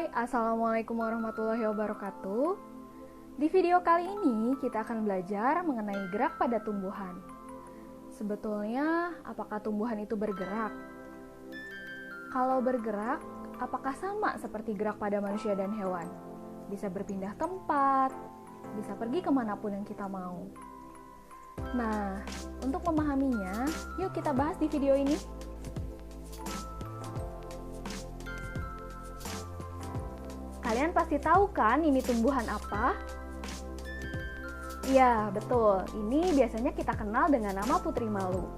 Hai, Assalamualaikum warahmatullahi wabarakatuh. Di video kali ini kita akan belajar mengenai gerak pada tumbuhan. Sebetulnya, apakah tumbuhan itu bergerak? Kalau bergerak, apakah sama seperti gerak pada manusia dan hewan? Bisa berpindah tempat, bisa pergi kemanapun yang kita mau. Nah, untuk memahaminya, yuk kita bahas di video ini. Kalian pasti tahu kan ini tumbuhan apa? Ya, betul. Ini biasanya kita kenal dengan nama putri malu.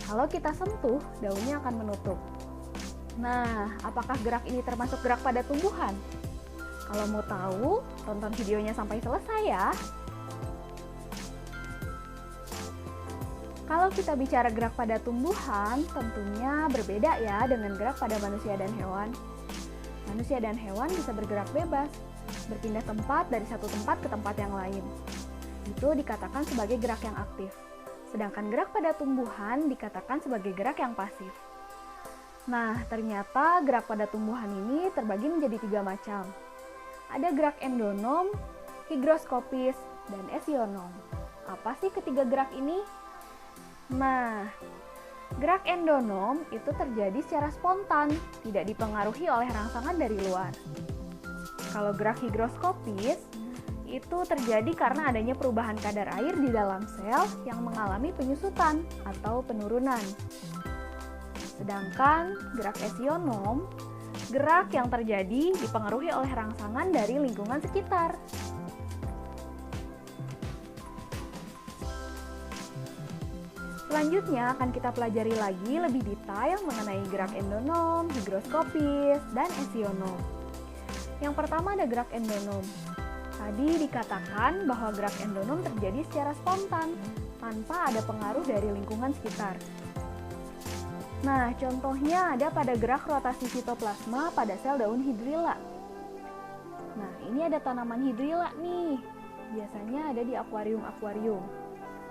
Kalau kita sentuh, daunnya akan menutup. Nah, apakah gerak ini termasuk gerak pada tumbuhan? Kalau mau tahu, tonton videonya sampai selesai ya. Kalau kita bicara gerak pada tumbuhan, tentunya berbeda ya dengan gerak pada manusia dan hewan. Manusia dan hewan bisa bergerak bebas, berpindah tempat dari satu tempat ke tempat yang lain. Itu dikatakan sebagai gerak yang aktif. Sedangkan gerak pada tumbuhan dikatakan sebagai gerak yang pasif. Nah, ternyata gerak pada tumbuhan ini terbagi menjadi 3 macam. Ada gerak endonom, higroskopis, dan esionom. Apa sih ketiga gerak ini? Nah, gerak endonom itu terjadi secara spontan, tidak dipengaruhi oleh rangsangan dari luar. Kalau gerak higroskopis, itu terjadi karena adanya perubahan kadar air di dalam sel yang mengalami penyusutan atau penurunan. Sedangkan gerak esionom, gerak yang terjadi dipengaruhi oleh rangsangan dari lingkungan sekitar. Selanjutnya akan kita pelajari lagi lebih detail mengenai gerak endonom, higroskopis, dan esionom. Yang pertama ada gerak endonom. Tadi dikatakan bahwa gerak endonom terjadi secara spontan, tanpa ada pengaruh dari lingkungan sekitar. Nah, contohnya ada pada gerak rotasi sitoplasma pada sel daun hidrilla. Nah, ini ada tanaman hidrilla nih, biasanya ada di akuarium-akuarium.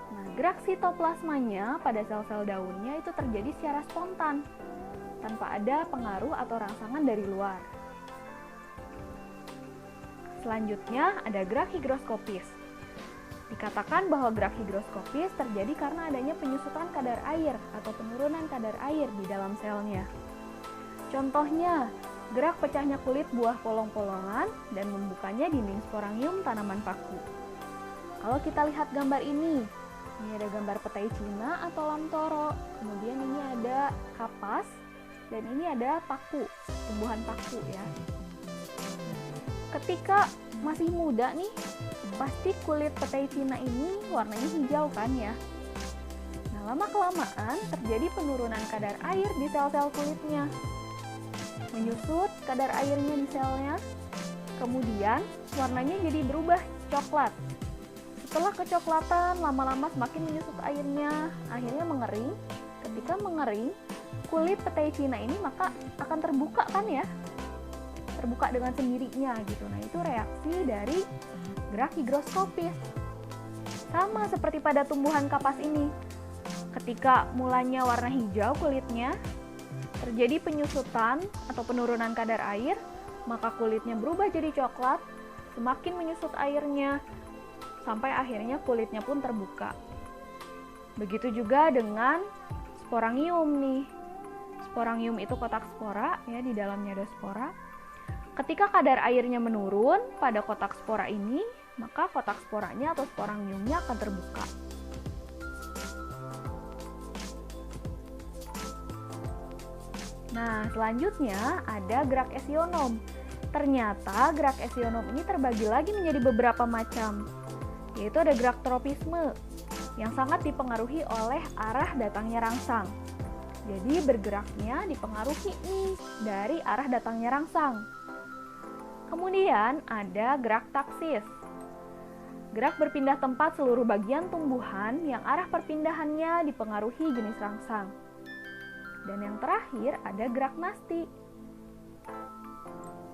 Nah, gerak sitoplasmanya pada sel-sel daunnya itu terjadi secara spontan, tanpa ada pengaruh atau rangsangan dari luar. Selanjutnya ada gerak higroskopis. Dikatakan bahwa gerak higroskopis terjadi karena adanya penyusutan kadar air atau penurunan kadar air di dalam selnya. Contohnya, gerak pecahnya kulit buah polong-polongan dan membukanya dinding sporangium tanaman paku. Kalau kita lihat gambar ini ada gambar petai Cina atau lamtoro, kemudian ini ada kapas, dan ini ada paku, tumbuhan paku ya. Ketika masih muda nih, pasti kulit petai Cina ini warnanya hijau kan ya. Nah, lama-kelamaan terjadi penurunan kadar air di sel-sel kulitnya. Menyusut kadar airnya di selnya, kemudian warnanya jadi berubah coklat. Setelah kecoklatan, lama-lama semakin menyusut airnya, akhirnya mengering. Ketika mengering, kulit petai Cina ini maka akan terbuka kan ya, terbuka dengan sendirinya gitu. Nah, itu reaksi dari gerak higroskopis. Sama seperti pada tumbuhan kapas ini. Ketika mulanya warna hijau kulitnya, terjadi penyusutan atau penurunan kadar air, maka kulitnya berubah jadi coklat, semakin menyusut airnya, sampai akhirnya kulitnya pun terbuka. Begitu juga dengan sporangium nih. Sporangium itu kotak spora, ya, di dalamnya ada spora. Ketika kadar airnya menurun pada kotak spora ini, maka kotak sporanya atau sporangiumnya akan terbuka. Nah, selanjutnya ada gerak esionom. Ternyata gerak esionom ini terbagi lagi menjadi beberapa macam, yaitu ada gerak tropisme yang sangat dipengaruhi oleh arah datangnya rangsang. Jadi bergeraknya dipengaruhi nih dari arah datangnya rangsang. Kemudian ada gerak taksis. Gerak berpindah tempat seluruh bagian tumbuhan yang arah perpindahannya dipengaruhi jenis rangsang. Dan yang terakhir ada gerak nasti.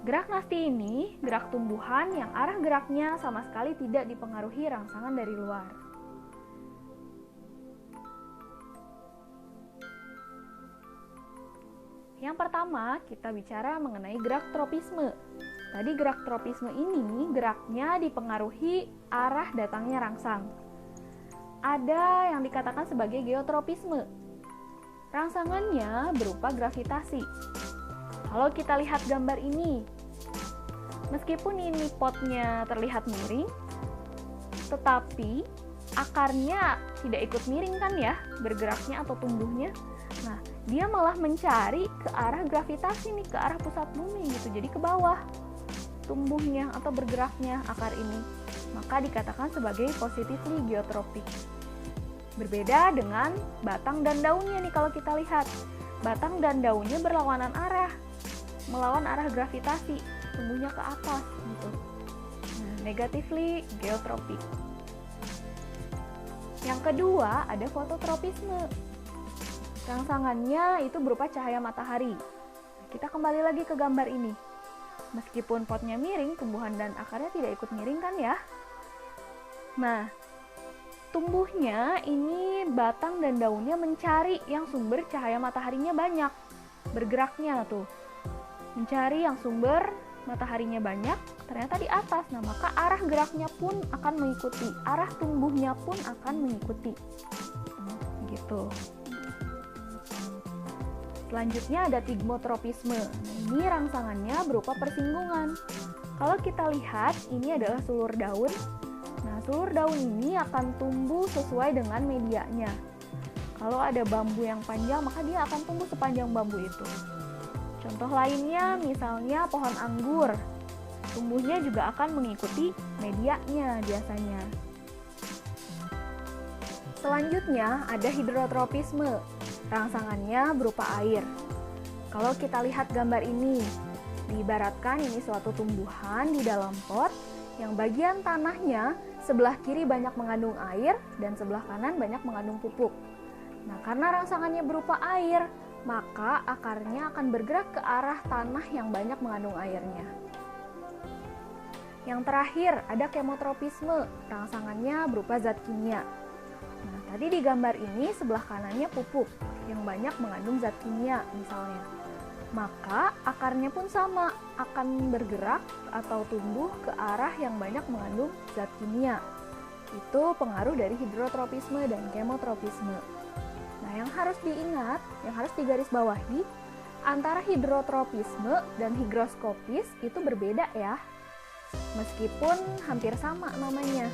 Gerak nasti ini gerak tumbuhan yang arah geraknya sama sekali tidak dipengaruhi rangsangan dari luar. Yang Yang pertama, kita bicara mengenai gerak tropisme. Tadi gerak tropisme ini geraknya dipengaruhi arah datangnya rangsang. Ada yang dikatakan sebagai geotropisme. Rangsangannya berupa gravitasi. Kalau kita lihat gambar ini, meskipun ini potnya terlihat miring, tetapi akarnya tidak ikut miring kan ya, bergeraknya atau tumbuhnya. Nah, dia malah mencari ke arah gravitasi nih, ke arah pusat bumi gitu. Jadi ke bawah tumbuhnya atau bergeraknya akar ini. Maka dikatakan sebagai positively geotropik. Berbeda dengan batang dan daunnya nih kalau kita lihat. Batang dan daunnya berlawanan arah, melawan arah gravitasi, tumbuhnya ke atas gitu. Nah, negatively geotropik. Yang kedua, ada fototropisme. Rangsangannya itu berupa cahaya matahari. Kita kembali lagi ke gambar ini. Meskipun potnya miring, tumbuhan dan akarnya tidak ikut miring kan ya? Nah, tumbuhnya ini batang dan daunnya mencari yang sumber cahaya mataharinya banyak. Bergeraknya tuh. Mencari yang sumber mataharinya banyak, ternyata di atas. Nah, maka arah geraknya pun akan mengikuti, arah tumbuhnya pun akan mengikuti. Gitu. Selanjutnya ada tigmotropisme. Nah, ini rangsangannya berupa persinggungan. Kalau kita lihat, ini adalah sulur daun. Nah, sulur daun ini akan tumbuh sesuai dengan medianya. Kalau ada bambu yang panjang, maka dia akan tumbuh sepanjang bambu itu. Contoh lainnya, misalnya pohon anggur. Tumbuhnya juga akan mengikuti medianya biasanya. Selanjutnya, ada hidrotropisme. Rangsangannya berupa air. Kalau kita lihat gambar ini, diibaratkan ini suatu tumbuhan di dalam pot yang bagian tanahnya sebelah kiri banyak mengandung air dan sebelah kanan banyak mengandung pupuk. Nah, karena rangsangannya berupa air, maka akarnya akan bergerak ke arah tanah yang banyak mengandung airnya. Yang terakhir, ada kemotropisme. Rangsangannya berupa zat kimia. Nah, tadi di gambar ini sebelah kanannya pupuk yang banyak mengandung zat kimia misalnya. Maka akarnya pun sama, akan bergerak atau tumbuh ke arah yang banyak mengandung zat kimia. Itu pengaruh dari hidrotropisme dan kemotropisme. Nah, yang harus diingat, yang harus digarisbawahi, antara hidrotropisme dan higroskopis itu berbeda ya. Meskipun hampir sama namanya.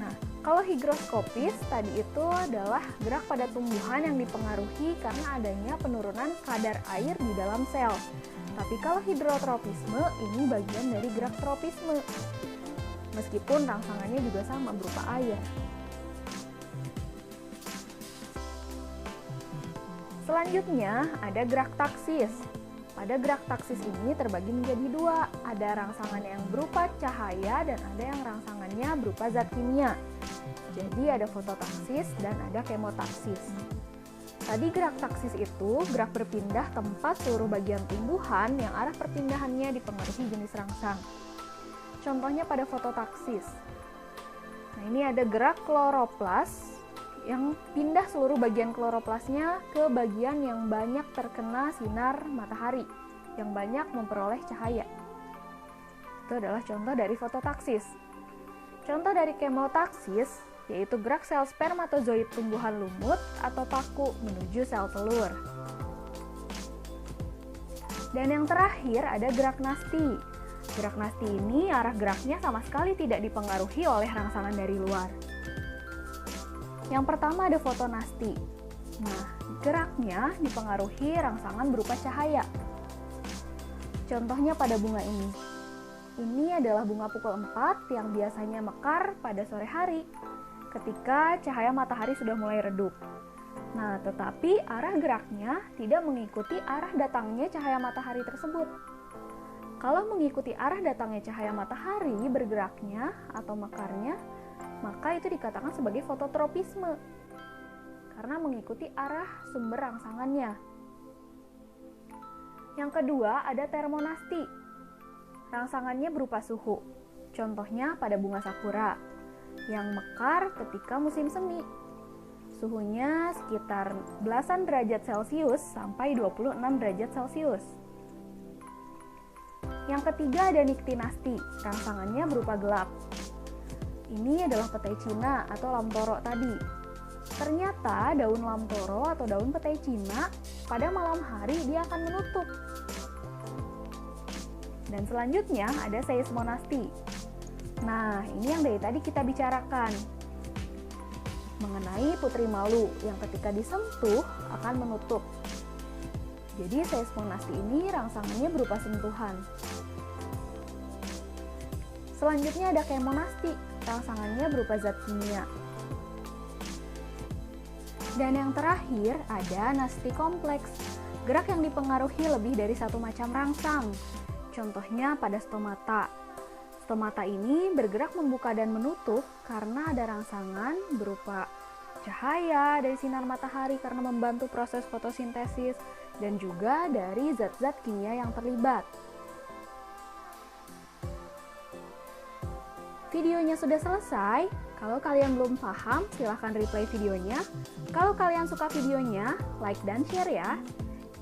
Nah, kalau higroskopis tadi itu adalah gerak pada tumbuhan yang dipengaruhi karena adanya penurunan kadar air di dalam sel. Tapi kalau hidrotropisme ini bagian dari gerak tropisme. Meskipun rangsangannya juga sama berupa air. Selanjutnya ada gerak taksis. Pada gerak taksis ini terbagi menjadi dua. Ada rangsangan yang berupa cahaya dan ada yang rangsangannya berupa zat kimia. Jadi ada fototaksis dan ada kemotaksis. Tadi gerak taksis itu gerak berpindah tempat seluruh bagian tumbuhan yang arah perpindahannya dipengaruhi jenis rangsang. Contohnya pada fototaksis. Nah, ini ada gerak kloroplas yang pindah seluruh bagian kloroplasnya ke bagian yang banyak terkena sinar matahari, yang banyak memperoleh cahaya. Itu adalah contoh dari fototaksis. Contoh dari kemotaksis yaitu gerak sel spermatozoid tumbuhan lumut atau paku menuju sel telur. Dan yang terakhir ada gerak nasti. Gerak nasti ini arah geraknya sama sekali tidak dipengaruhi oleh rangsangan dari luar. Yang pertama ada fotonasti. Nah, geraknya dipengaruhi rangsangan berupa cahaya. Contohnya pada bunga ini. Ini adalah bunga pukul 4 yang biasanya mekar pada sore hari ketika cahaya matahari sudah mulai redup. Nah, tetapi arah geraknya tidak mengikuti arah datangnya cahaya matahari tersebut. Kalau mengikuti arah datangnya cahaya matahari bergeraknya atau mekarnya, maka itu dikatakan sebagai fototropisme karena mengikuti arah sumber rangsangannya. Yang kedua ada termonasti. Rangsangannya berupa suhu. Contohnya pada bunga sakura yang mekar ketika musim semi. Suhunya sekitar belasan derajat Celcius sampai 26 derajat Celcius. Yang ketiga ada Nyctinasti, rangsangannya berupa gelap. Ini adalah petai Cina atau lamtoro tadi. Ternyata daun lamtoro atau daun petai Cina pada malam hari dia akan menutup. Dan selanjutnya ada Seismonasti. Nah, ini yang dari tadi kita bicarakan mengenai putri malu yang ketika disentuh akan menutup. Jadi Seismonasti ini rangsangannya berupa sentuhan. Selanjutnya ada Chemonasti, rangsangannya berupa zat kimia. Dan yang terakhir ada Nasti kompleks, gerak yang dipengaruhi lebih dari satu macam rangsang. Contohnya pada stomata. Stomata ini bergerak membuka dan menutup karena ada rangsangan berupa cahaya dari sinar matahari karena membantu proses fotosintesis dan juga dari zat-zat kimia yang terlibat. Videonya sudah selesai. Kalau kalian belum paham, silahkan replay videonya. Kalau kalian suka videonya, like dan share ya.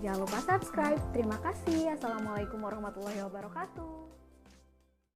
Jangan lupa subscribe. Terima kasih. Assalamualaikum warahmatullahi wabarakatuh.